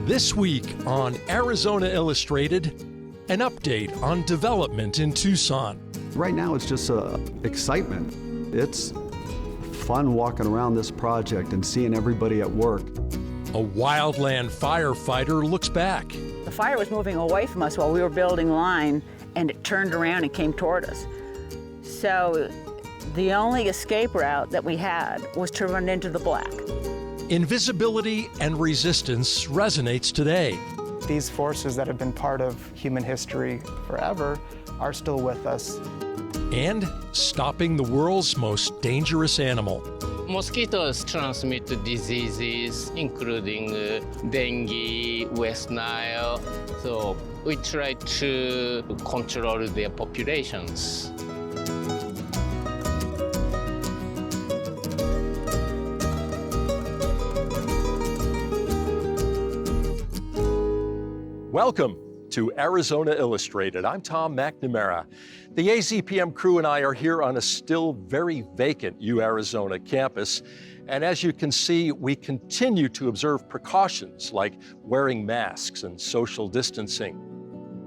This week on Arizona Illustrated, an update on development in Tucson. Right now it's just excitement. It's fun walking around this project and seeing everybody at work. A Wildland Firefighter looks back. The fire was moving away from us while we were building line, and it turned around and came toward us. So the only escape route that we had was to run into the black. Invisibility and Resistance resonates today. These forces that have been part of human history forever are still with us. And stopping the world's most dangerous animal. Mosquitoes transmit diseases, including dengue, West Nile. So we try to control their populations. Welcome to Arizona Illustrated. I'm Tom McNamara. The AZPM crew and I are here on a still very vacant U-Arizona campus. And as you can see, we continue to observe precautions like wearing masks and social distancing.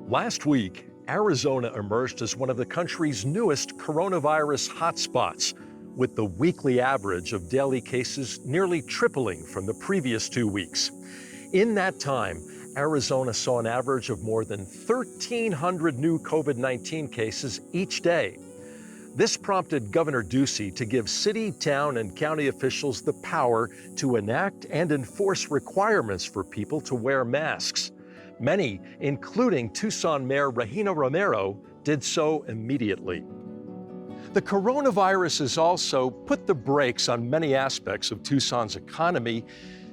Last week, Arizona emerged as one of the country's newest coronavirus hotspots, with the weekly average of daily cases nearly tripling from the previous 2 weeks. In that time, Arizona saw an average of more than 1,300 new COVID-19 cases each day. This prompted Governor Ducey to give city, town, and county officials the power to enact and enforce requirements for people to wear masks. Many, including Tucson Mayor Regina Romero, did so immediately. The coronavirus has also put the brakes on many aspects of Tucson's economy.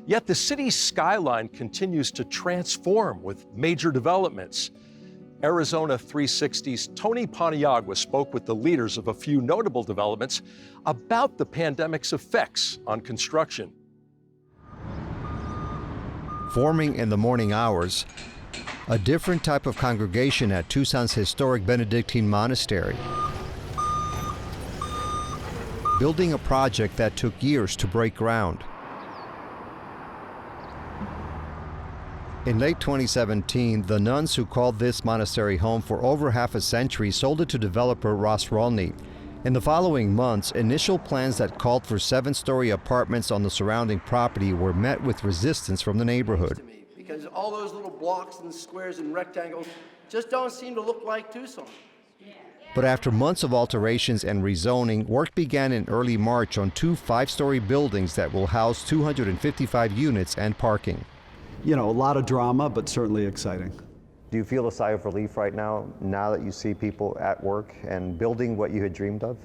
Yet the city's skyline continues to transform with major developments. Arizona 360's Tony Paniagua spoke with the leaders of a few notable developments about the pandemic's effects on construction. Forming in the morning hours, a different type of congregation at Tucson's historic Benedictine monastery. Building a project that took years to break ground. In late 2017, the nuns who called this monastery home for over half a century sold it to developer Ross Rolney. In the following months, initial plans that called for 7-story apartments on the surrounding property were met with resistance from the neighborhood. Because all those little blocks and squares and rectangles just don't seem to look like Tucson. But after months of alterations and rezoning, work began in early March on 2 5-story buildings that will house 255 units and parking. You know, a lot of drama, but certainly exciting. Do you feel a sigh of relief right now that you see people at work and building what you had dreamed of?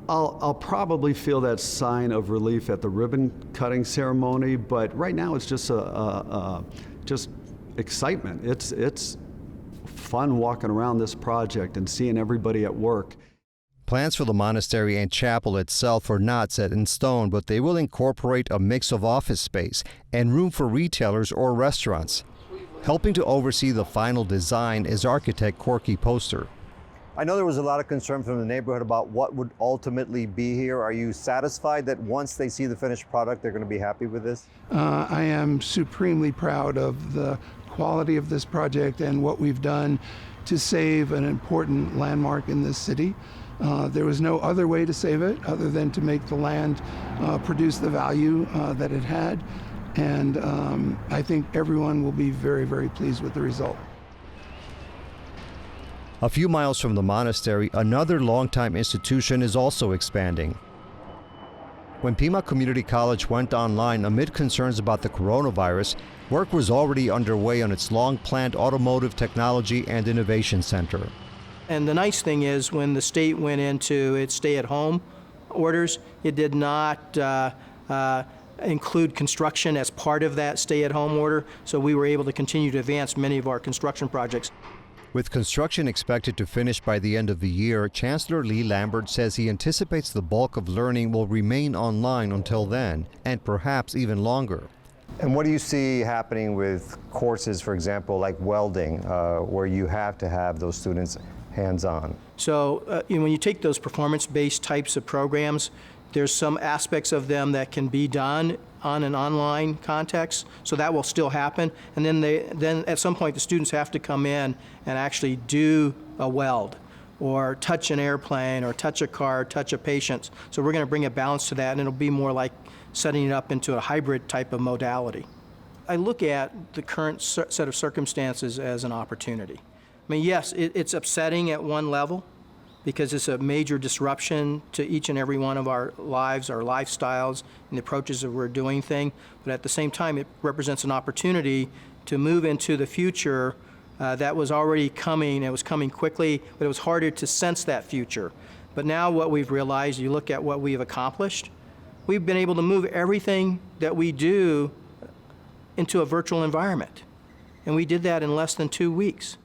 I'll probably feel that sign of relief at the ribbon cutting ceremony, but right now it's just just excitement. It's fun walking around this project and seeing everybody at work. Plans for the monastery and chapel itself are not set in stone, but they will incorporate a mix of office space and room for retailers or restaurants. Helping to oversee the final design is architect Corky Poster. I know there was a lot of concern from the neighborhood about what would ultimately be here. Are you satisfied that once they see the finished product, they're going to be happy with this? I am supremely proud of the quality of this project and what we've done to save an important landmark in this city. There was no other way to save it other than to make the land produce the value that it had. And I think everyone will be very, very pleased with the result. A few miles from the monastery, another longtime institution is also expanding. When Pima Community College went online amid concerns about the coronavirus, work was already underway on its long-planned Automotive Technology and Innovation Center. And the nice thing is when the state went into its stay-at-home orders, it did not include construction as part of that stay-at-home order, so we were able to continue to advance many of our construction projects. With construction expected to finish by the end of the year, Chancellor Lee Lambert says he anticipates the bulk of learning will remain online until then, and perhaps even longer. And what do you see happening with courses, for example, like welding, where you have to have those students hands-on? So when you take those performance-based types of programs, there's some aspects of them that can be done on an online context, so that will still happen. And then at some point the students have to come in and actually do a weld, or touch an airplane, or touch a car, touch a patient. So we're going to bring a balance to that, and it'll be more like setting it up into a hybrid type of modality. I look at the current set of circumstances as an opportunity. I mean, yes, it's upsetting at one level because it's a major disruption to each and every one of our lives, our lifestyles, and the approaches that we're doing things. But at the same time, it represents an opportunity to move into the future that was already coming. It was coming quickly, but it was harder to sense that future. But now what we've realized, you look at what we've accomplished, we've been able to move everything that we do into a virtual environment. And we did that in less than 2 weeks.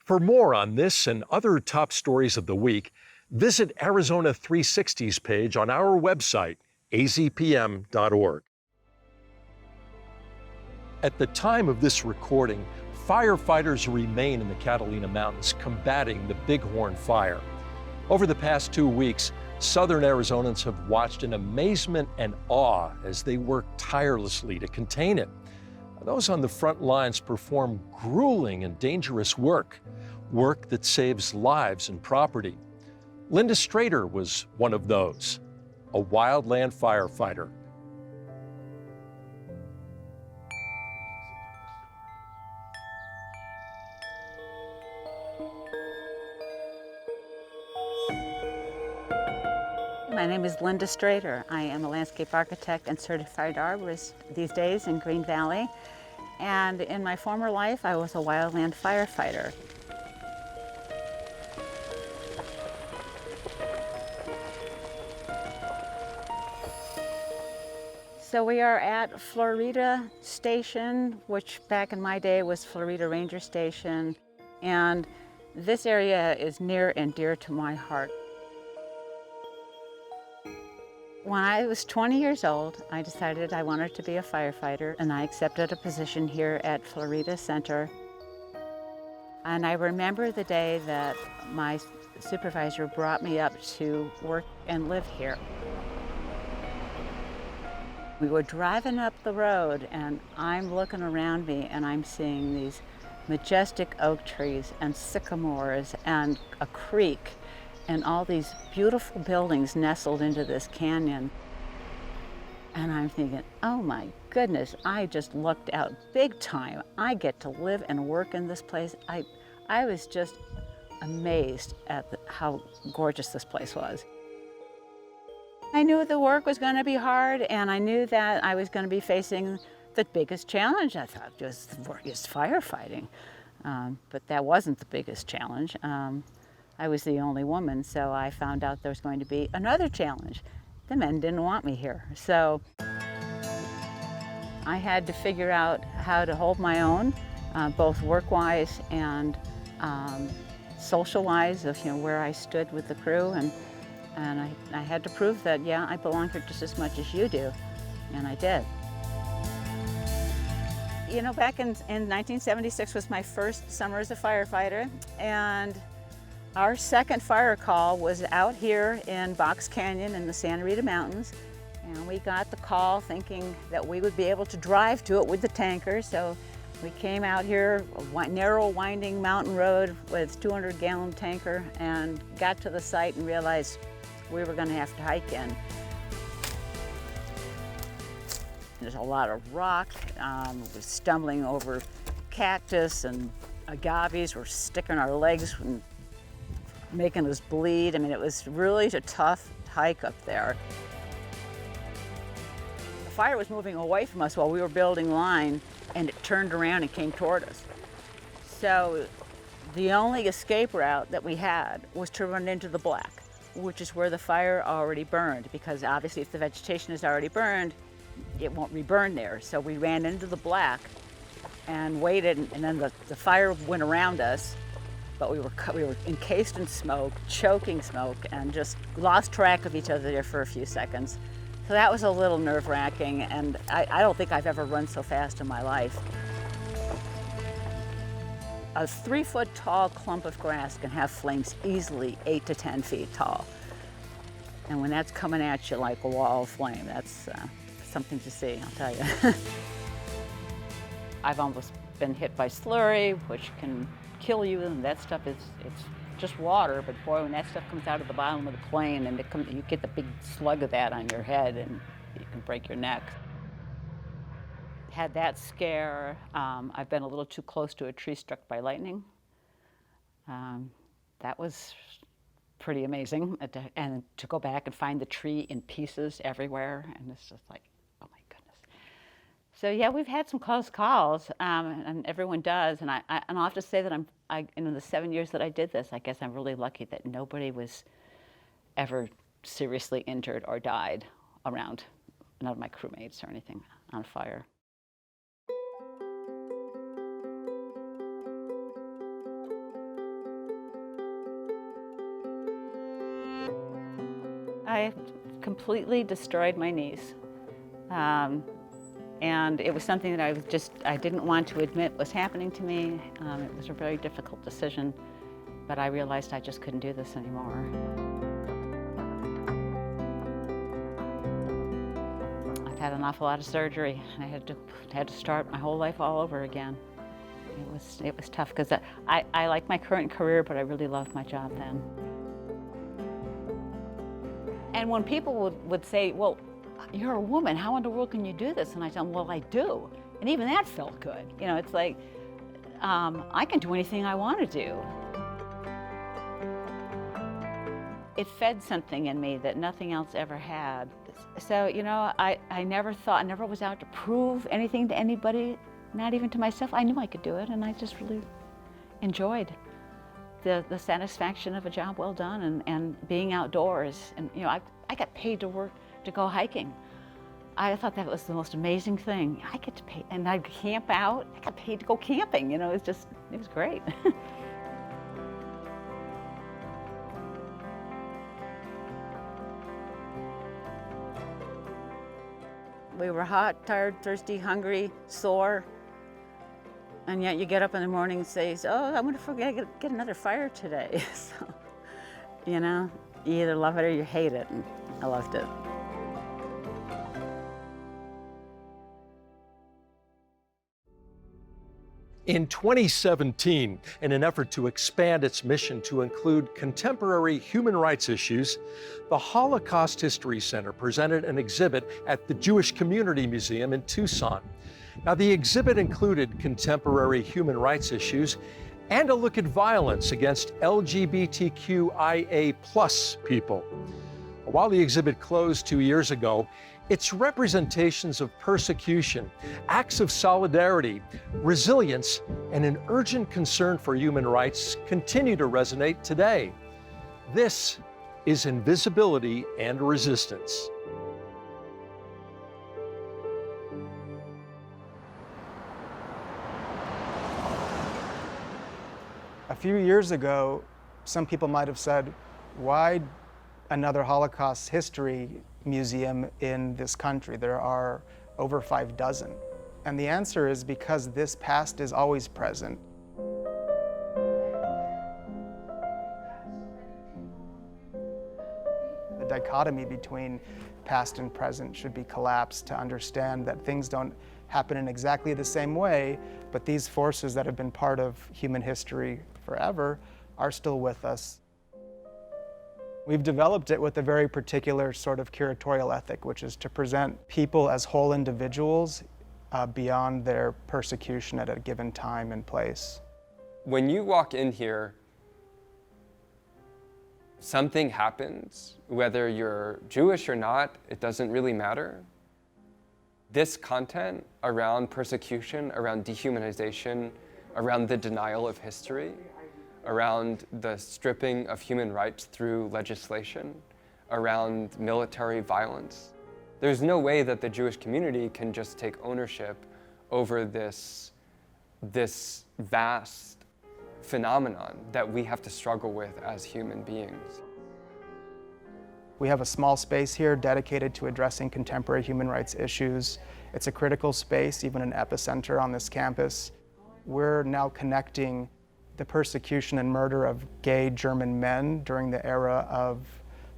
For more on this and other top stories of the week, visit Arizona 360's page on our website, azpm.org. At the time of this recording, firefighters remain in the Catalina Mountains combating the Bighorn Fire. Over the past 2 weeks, Southern Arizonans have watched in amazement and awe as they work tirelessly to contain it. Those on the front lines perform grueling and dangerous work that saves lives and property. Linda Strader was one of those, a wildland firefighter. My name is Linda Strader. I am a landscape architect and certified arborist these days in Green Valley. And in my former life, I was a wildland firefighter. So we are at Florida Station, which back in my day was Florida Ranger Station. And this area is near and dear to my heart. When I was 20 years old, I decided I wanted to be a firefighter, and I accepted a position here at Florida Center. And I remember the day that my supervisor brought me up to work and live here. We were driving up the road, and I'm looking around me, and I'm seeing these majestic oak trees and sycamores and a creek, and all these beautiful buildings nestled into this canyon. And I'm thinking, oh my goodness, I just lucked out big time. I get to live and work in this place. I was just amazed at how gorgeous this place was. I knew the work was going to be hard, and I knew that I was going to be facing the biggest challenge. I thought just firefighting, but that wasn't the biggest challenge. I was the only woman, so I found out there was going to be another challenge. The men didn't want me here, so I had to figure out how to hold my own, both work-wise and social-wise, of where I stood with the crew, and I had to prove that, yeah, I belong here just as much as you do, and I did. Back in 1976 was my first summer as a firefighter, and our second fire call was out here in Box Canyon in the Santa Rita Mountains, and we got the call thinking that we would be able to drive to it with the tanker. So we came out here, a narrow winding mountain road with 200-gallon tanker, and got to the site and realized we were going to have to hike in. There's a lot of rock. We're stumbling over cactus and agaves. We're sticking our legs and making us bleed. I mean, it was really a tough hike up there. The fire was moving away from us while we were building line, and it turned around and came toward us. So the only escape route that we had was to run into the black, which is where the fire already burned, because obviously if the vegetation is already burned, it won't reburn there. So we ran into the black and waited, and then the fire went around us. But we were encased in smoke, choking smoke, and just lost track of each other there for a few seconds. So that was a little nerve-wracking, and I don't think I've ever run so fast in my life. A 3-foot tall clump of grass can have flames easily 8 to 10 feet tall. And when that's coming at you like a wall of flame, that's something to see, I'll tell you. I've almost been hit by slurry, which can kill you, and that stuff it's just water, but boy, when that stuff comes out of the bottom of the plane and you get the big slug of that on your head and you can break your neck. Had that scare. I've been a little too close to a tree struck by lightning. That was pretty amazing, and to go back and find the tree in pieces everywhere, and it's just like, oh my goodness. So yeah, we've had some close calls, and everyone does, and I'll have to say that in the 7 years that I did this, I guess I'm really lucky that nobody was ever seriously injured or died around, none of my crewmates or anything, on fire. I completely destroyed my knees. And it was something that I didn't want to admit was happening to me. It was a very difficult decision, but I realized I just couldn't do this anymore. I've had an awful lot of surgery. I had to start my whole life all over again. It was tough because I like my current career, but I really loved my job then. And when people would say, well, you're a woman, how in the world can you do this? And I tell them, well, I do. And even that felt good. You know, it's like, I can do anything I want to do. It fed something in me that nothing else ever had. So, you know, I never was out to prove anything to anybody, not even to myself. I knew I could do it, and I just really enjoyed the satisfaction of a job well done and being outdoors. And, you know, I got paid to go hiking. I thought that was the most amazing thing. I get to pay, and I'd camp out. I got paid to go camping, you know, it was great. We were hot, tired, thirsty, hungry, sore, and yet you get up in the morning and say, oh, I wonder if we're gonna get another fire today. So, you know, you either love it or you hate it, and I loved it. In 2017, in an effort to expand its mission to include contemporary human rights issues, the Holocaust History Center presented an exhibit at the Jewish Community Museum in Tucson. Now, the exhibit included contemporary human rights issues and a look at violence against LGBTQIA+ people. While the exhibit closed 2 years ago, its representations of persecution, acts of solidarity, resilience, and an urgent concern for human rights continue to resonate today. This is Invisibility and Resistance. A few years ago, some people might have said, why another Holocaust history museum in this country? There are over 6. And the answer is because this past is always present. The dichotomy between past and present should be collapsed to understand that things don't happen in exactly the same way, but these forces that have been part of human history forever are still with us. We've developed it with a very particular sort of curatorial ethic, which is to present people as whole individuals beyond their persecution at a given time and place. When you walk in here, something happens. Whether you're Jewish or not, it doesn't really matter. This content around persecution, around dehumanization, around the denial of history, around the stripping of human rights through legislation, around military violence. There's no way that the Jewish community can just take ownership over this vast phenomenon that we have to struggle with as human beings. We have a small space here dedicated to addressing contemporary human rights issues. It's a critical space, even an epicenter on this campus. We're now connecting the persecution and murder of gay German men during the era of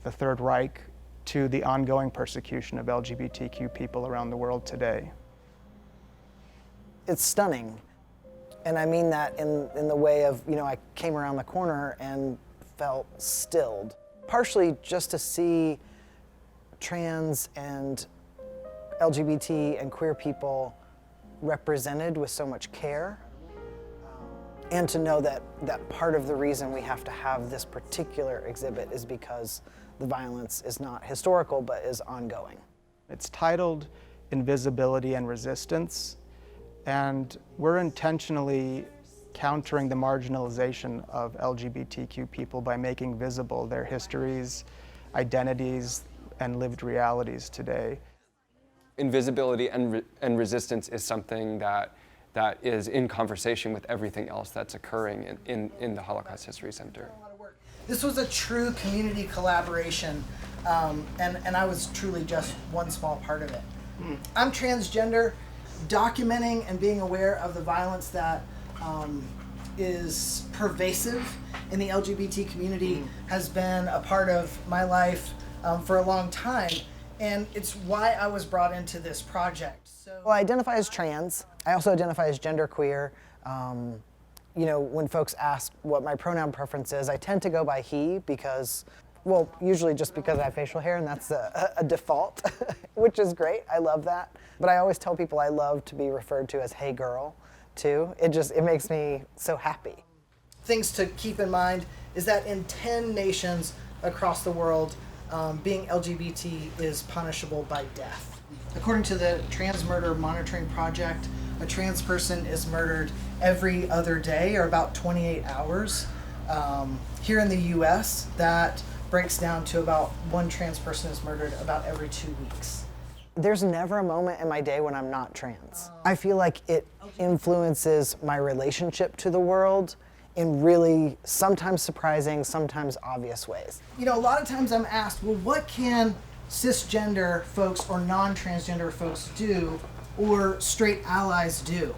the Third Reich to the ongoing persecution of LGBTQ people around the world today. It's stunning. And I mean that in the way of, I came around the corner and felt stilled. Partially just to see trans and LGBT and queer people represented with so much care. And to know that part of the reason we have to have this particular exhibit is because the violence is not historical, but is ongoing. It's titled Invisibility and Resistance, and we're intentionally countering the marginalization of LGBTQ people by making visible their histories, identities, and lived realities today. Invisibility and resistance is something that is in conversation with everything else that's occurring in the Holocaust History Center. This was a true community collaboration, and I was truly just one small part of it. I'm transgender. Documenting and being aware of the violence that is pervasive in the LGBT community has been a part of my life for a long time, and it's why I was brought into this project. Well, I identify as trans. I also identify as genderqueer. When folks ask what my pronoun preference is, I tend to go by he because, well, usually just because I have facial hair, and that's a default, which is great. I love that. But I always tell people I love to be referred to as hey girl, too. It makes me so happy. Things to keep in mind is that in 10 nations across the world, being LGBT is punishable by death. According to the Trans Murder Monitoring Project, a trans person is murdered every other day, or about 28 hours. Here in the US, that breaks down to about one trans person is murdered about every 2 weeks. There's never a moment in my day when I'm not trans. I feel like it influences my relationship to the world in really sometimes surprising, sometimes obvious ways. A lot of times I'm asked, well, what can cisgender folks or non-transgender folks do, or straight allies do?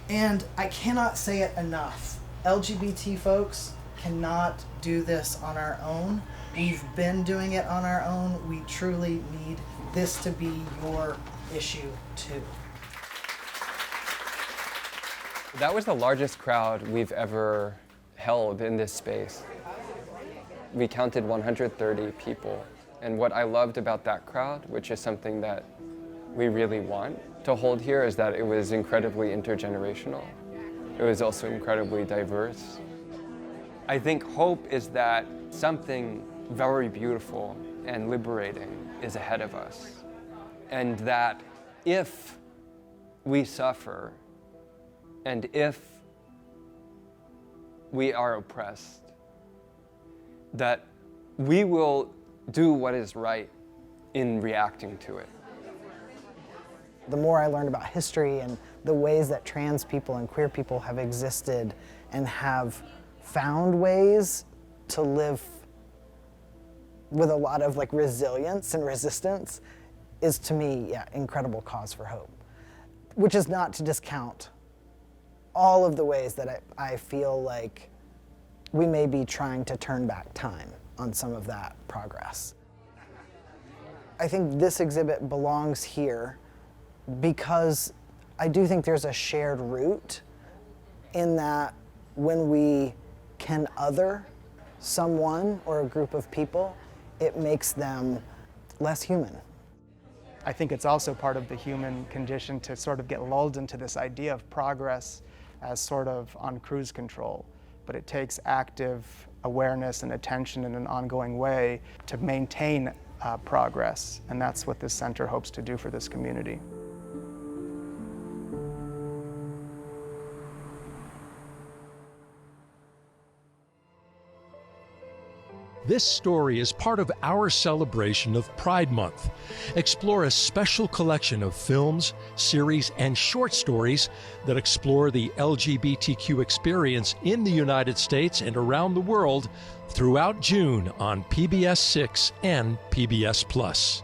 And I cannot say it enough. LGBT folks cannot do this on our own. We've been doing it on our own. We truly need this to be your issue too. That was the largest crowd we've ever held in this space. We counted 130 people. And what I loved about that crowd, which is something that we really want to hold here, is that it was incredibly intergenerational. It was also incredibly diverse. I think hope is that something very beautiful and liberating is ahead of us. And that if we suffer, and if we are oppressed, that we will do what is right in reacting to it. The more I learned about history and the ways that trans people and queer people have existed and have found ways to live with a lot of resilience and resistance, is to me, incredible cause for hope. Which is not to discount all of the ways that I feel like we may be trying to turn back time on some of that progress. I think this exhibit belongs here because I do think there's a shared root in that when we can other someone or a group of people, it makes them less human. I think it's also part of the human condition to sort of get lulled into this idea of progress as sort of on cruise control. But it takes active awareness and attention in an ongoing way to maintain progress. And that's what this center hopes to do for this community. This story is part of our celebration of Pride Month. Explore a special collection of films, series, and short stories that explore the LGBTQ experience in the United States and around the world throughout June on PBS 6 and PBS Plus.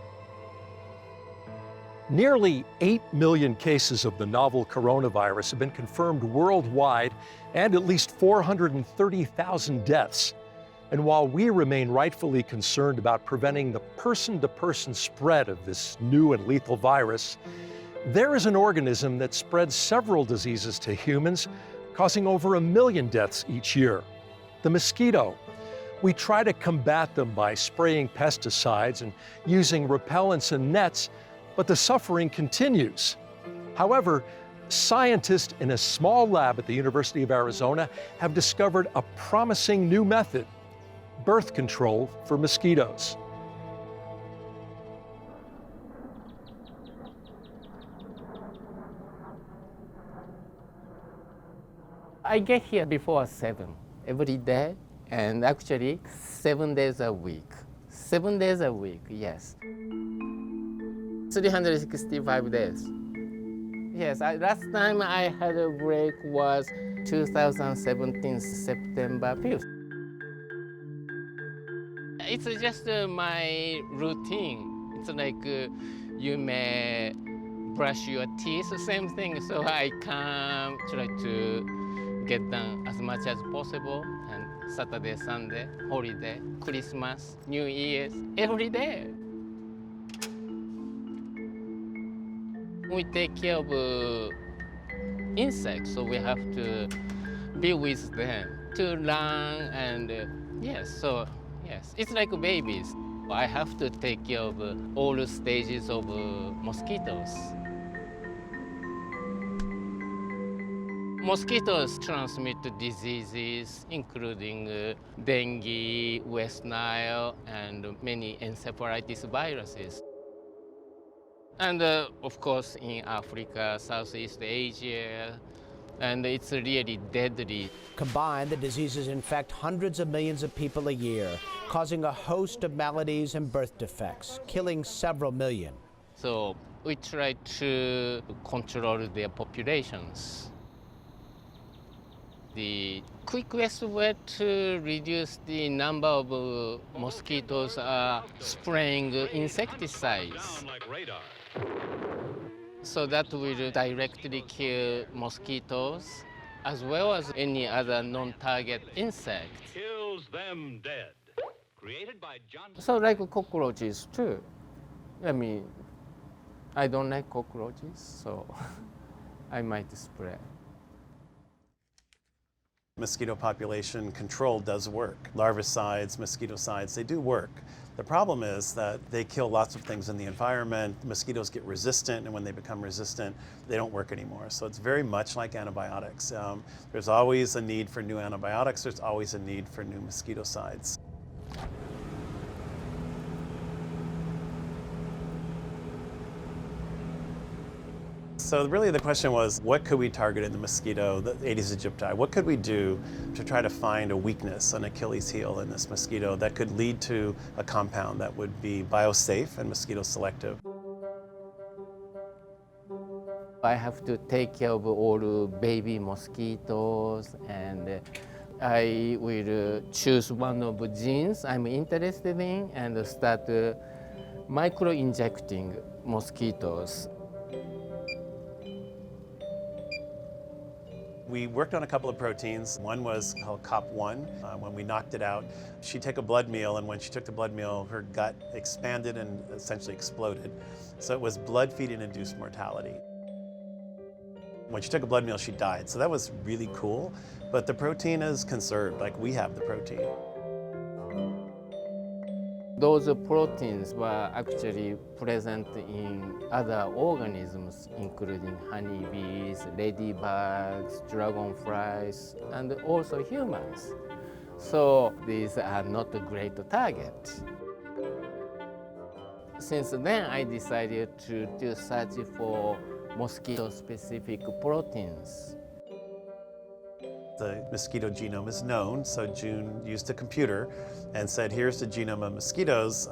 Nearly 8 million cases of the novel coronavirus have been confirmed worldwide, and at least 430,000 deaths. And while we remain rightfully concerned about preventing the person-to-person spread of this new and lethal virus, there is an organism that spreads several diseases to humans, causing over 1 million deaths each year: the mosquito. We try to combat them by spraying pesticides and using repellents and nets, but the suffering continues. However, scientists in a small lab at the University of Arizona have discovered a promising new method: birth control for mosquitoes. I get here before 7 every day, and actually 7 days a week. 7 days a week, yes. 365 days. Yes, last time I had a break was 2017, September 5th. It's just my routine. It's like you may brush your teeth, same thing. So I come try to get done as much as possible. And Saturday, Sunday, holiday, Christmas, New Year's, every day. We take care of insects, so we have to be with them to learn and yes, so yes, it's like babies. I have to take care of all the stages of mosquitoes. Mosquitoes transmit diseases, including dengue, West Nile, and many encephalitis viruses. And of course, in Africa, Southeast Asia, and it's really deadly. Combined, the diseases infect hundreds of millions of people a year, causing a host of maladies and birth defects, killing several million. So we try to control their populations. The quickest way to reduce the number of mosquitoes are spraying insecticides. So that will directly kill mosquitoes as well as any other non-target insect. Kills them dead. Created by John. So like cockroaches too. I mean, I don't like cockroaches, so I might spray. Mosquito population control does work. Larvicides, mosquiticides, they do work. The problem is that they kill lots of things in the environment. Mosquitoes get resistant, and when they become resistant, they don't work anymore. So it's very much like antibiotics. There's always a need for new antibiotics. There's always a need for new mosquiticides. So really the question was, what could we target in the mosquito, the Aedes aegypti? What could we do to try to find a weakness, an Achilles heel in this mosquito that could lead to a compound that would be biosafe and mosquito selective? I have to take care of all the baby mosquitoes, and I will choose one of the genes I'm interested in and start micro-injecting mosquitoes. We worked on a couple of proteins. One was called COP1. When we knocked it out, she'd take a blood meal, and when she took the blood meal, her gut expanded and essentially exploded. So it was blood-feeding induced mortality. When she took a blood meal, she died. So that was really cool. But the protein is conserved, like we have the protein. Those proteins were actually present in other organisms, including honeybees, ladybugs, dragonflies, and also humans. So these are not a great target. Since then, I decided to do search for mosquito-specific proteins. The mosquito genome is known, so June used a computer and said, here's the genome of mosquitoes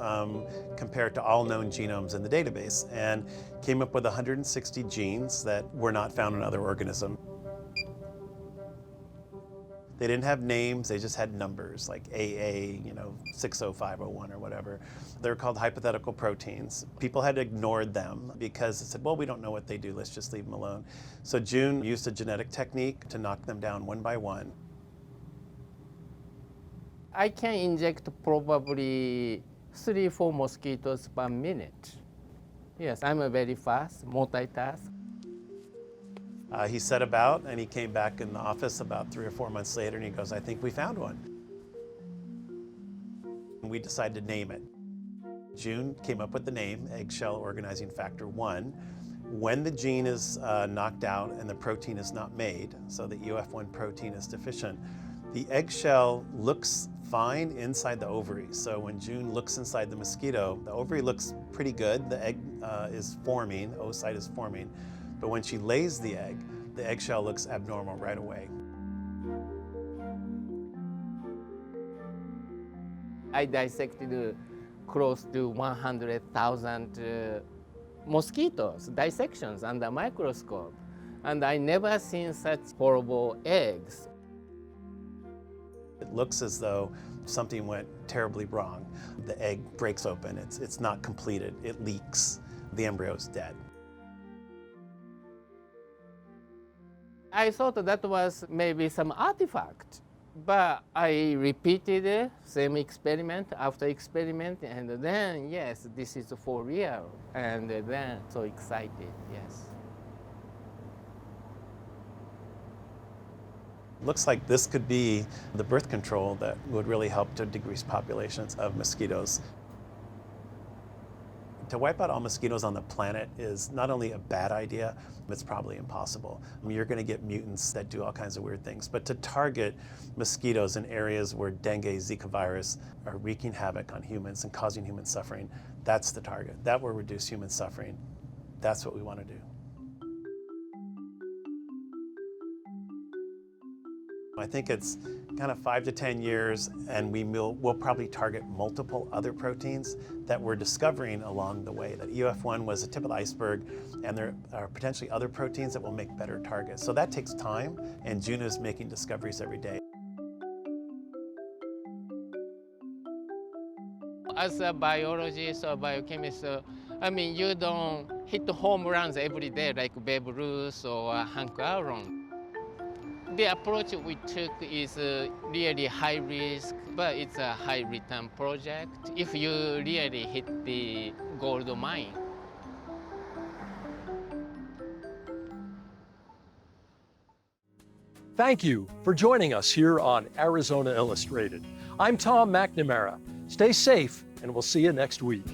compared to all known genomes in the database, and came up with 160 genes that were not found in other organisms. They didn't have names, they just had numbers, like AA, 60501 or whatever. They're called hypothetical proteins. People had ignored them because they said, well, we don't know what they do, let's just leave them alone. So June used a genetic technique to knock them down one by one. I can inject probably 3-4 mosquitoes per minute. Yes, I'm a very fast, multitask. He set about and he came back in the office about 3 or 4 months later and he goes, I think we found one. And we decided to name it. June came up with the name, Eggshell Organizing Factor 1. When the gene is knocked out and the protein is not made, so the EOF1 protein is deficient, the eggshell looks fine inside the ovary. So when June looks inside the mosquito, the ovary looks pretty good. The egg is forming, oocyte is forming. But when she lays the eggshell looks abnormal right away. I dissected close to 100,000 mosquitoes, dissections under a microscope. And I never seen such horrible eggs. It looks as though something went terribly wrong. The egg breaks open, it's not completed, it leaks, the embryo is dead. I thought that was maybe some artifact, but I repeated the same experiment after experiment, and then, yes, this is for real, and then so excited, yes. Looks like this could be the birth control that would really help to decrease populations of mosquitoes. To wipe out all mosquitoes on the planet is not only a bad idea, it's probably impossible. I mean, you're going to get mutants that do all kinds of weird things, but to target mosquitoes in areas where dengue, Zika virus are wreaking havoc on humans and causing human suffering, that's the target. That will reduce human suffering. That's what we want to do. I think it's kind of 5 to 10 years, and we'll probably target multiple other proteins that we're discovering along the way. That EOF1 was the tip of the iceberg, and there are potentially other proteins that will make better targets. So that takes time, and June is making discoveries every day. As a biologist or biochemist, I mean, you don't hit home runs every day like Babe Ruth or Hank Aaron. The approach we took is really high risk, but it's a high return project if you really hit the gold mine. Thank you for joining us here on Arizona Illustrated. I'm Tom McNamara. Stay safe, and we'll see you next week.